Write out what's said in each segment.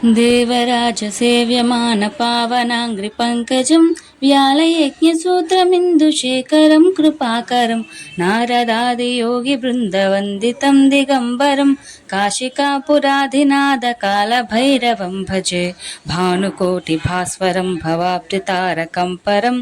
देवराजसेव्यमानपावनाङ्घ्रिपङ्कजं व्यालयज्ञसूत्रमिन्दुशेखरं कृपाकरं नारदादियोगिवृन्दवन्दितं दिगम्बरं काशिकापुराधिनाथकालभैरवं भजे। भानुकोटिभास्वरं भवाब्धितारकं परं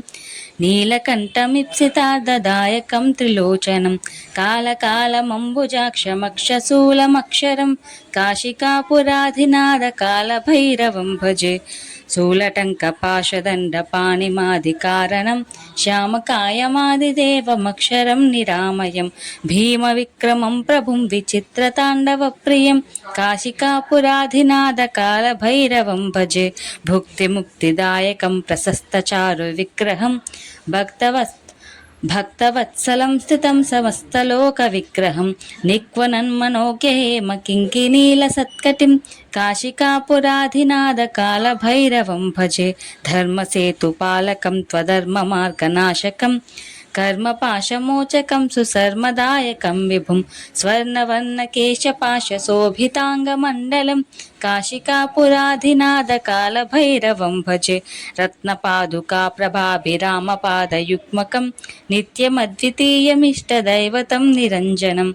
नीलकण्ठमीप्सितार्धदायकं त्रिलोचनं कालकालमम्बुजाक्षमक्षशूलमक्षरं काशिकापुराधिनाथकालभैरवं भजे। शूलटङ्कपाशदण्डपाणिमादिकारणं श्यामकायमादिदेवमक्षरं निरामयं भीमविक्रमं प्रभुं विचित्रताण्डवप्रियं काशिकापुराधिनाथकालभैरवं भजे। भुक्तिमुक्तिदायकं प्रशस्तचारुविग्रहं भक्तवत्सलं स्थितं समस्तलोकविग्रहं निक्वनन्मनोज्ञहेम किङ्किनीलसत्कटिं काशिकापुराधिनाथकालभैरवं भजे। धर्मसेतुपालकं त्वधर्ममार्गनाशकं कर्मपाशमोचकं सुसर्मदायकं विभुं स्वर्णवर्णकेशपाशशोभिताङ्गमण्डलं काशिकापुराधिनाथकालभैरवं भजे। रत्नपादुकाप्रभाभिरामपादयुग्मकं नित्यमद्वितीयमिष्टदैवतं निरञ्जनं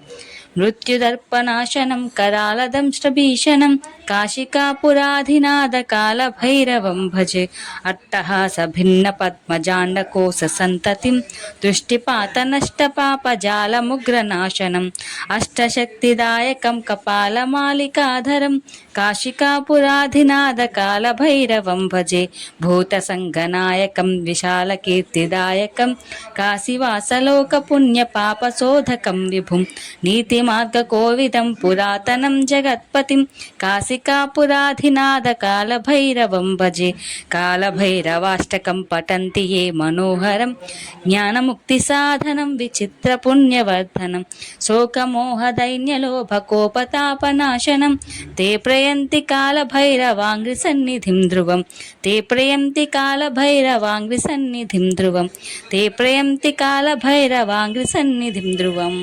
मृत्युदर्पणाशनं करालदंष्ट्रभीषणं काशिकापुराधिनाथकालभैरवं भजे। अट्टहासभिन्नपद्मजाण्डकोशसन्ततिं दृष्टिपातनष्टपापजालमुग्रनाशनम् अष्टशक्तिदायकं कपालमालिकाधरं काशिकापुराधिनाथकालभैरवं भजे। भूतसङ्गनायकं विशालकीर्तिदायकं काशीवासलोकपुण्यपापशोधकं विभुं नीतिमार्गकोविदं पुरातनं जगत्पतिं काशिकापुराधिनाथकालभैरवं भजे। कालभैरवाष्टकं पठन्ति ये मनोहरं ज्ञानमुक्तिसाधनं विचित्रपुण्यवर्धनं शोकमोहदैन्यलोभकोपतापनाशनं ते प्रयन्ति कालभैरवाङ्घ्रिसन्निधिं ध्रुवं ते प्रयन्ति कालभैरवाङ्घ्रिसन्निधिं ध्रुवं ते प्रयन्ति कालभैरवाङ्घ्रिसन्निधिं ध्रुवम्।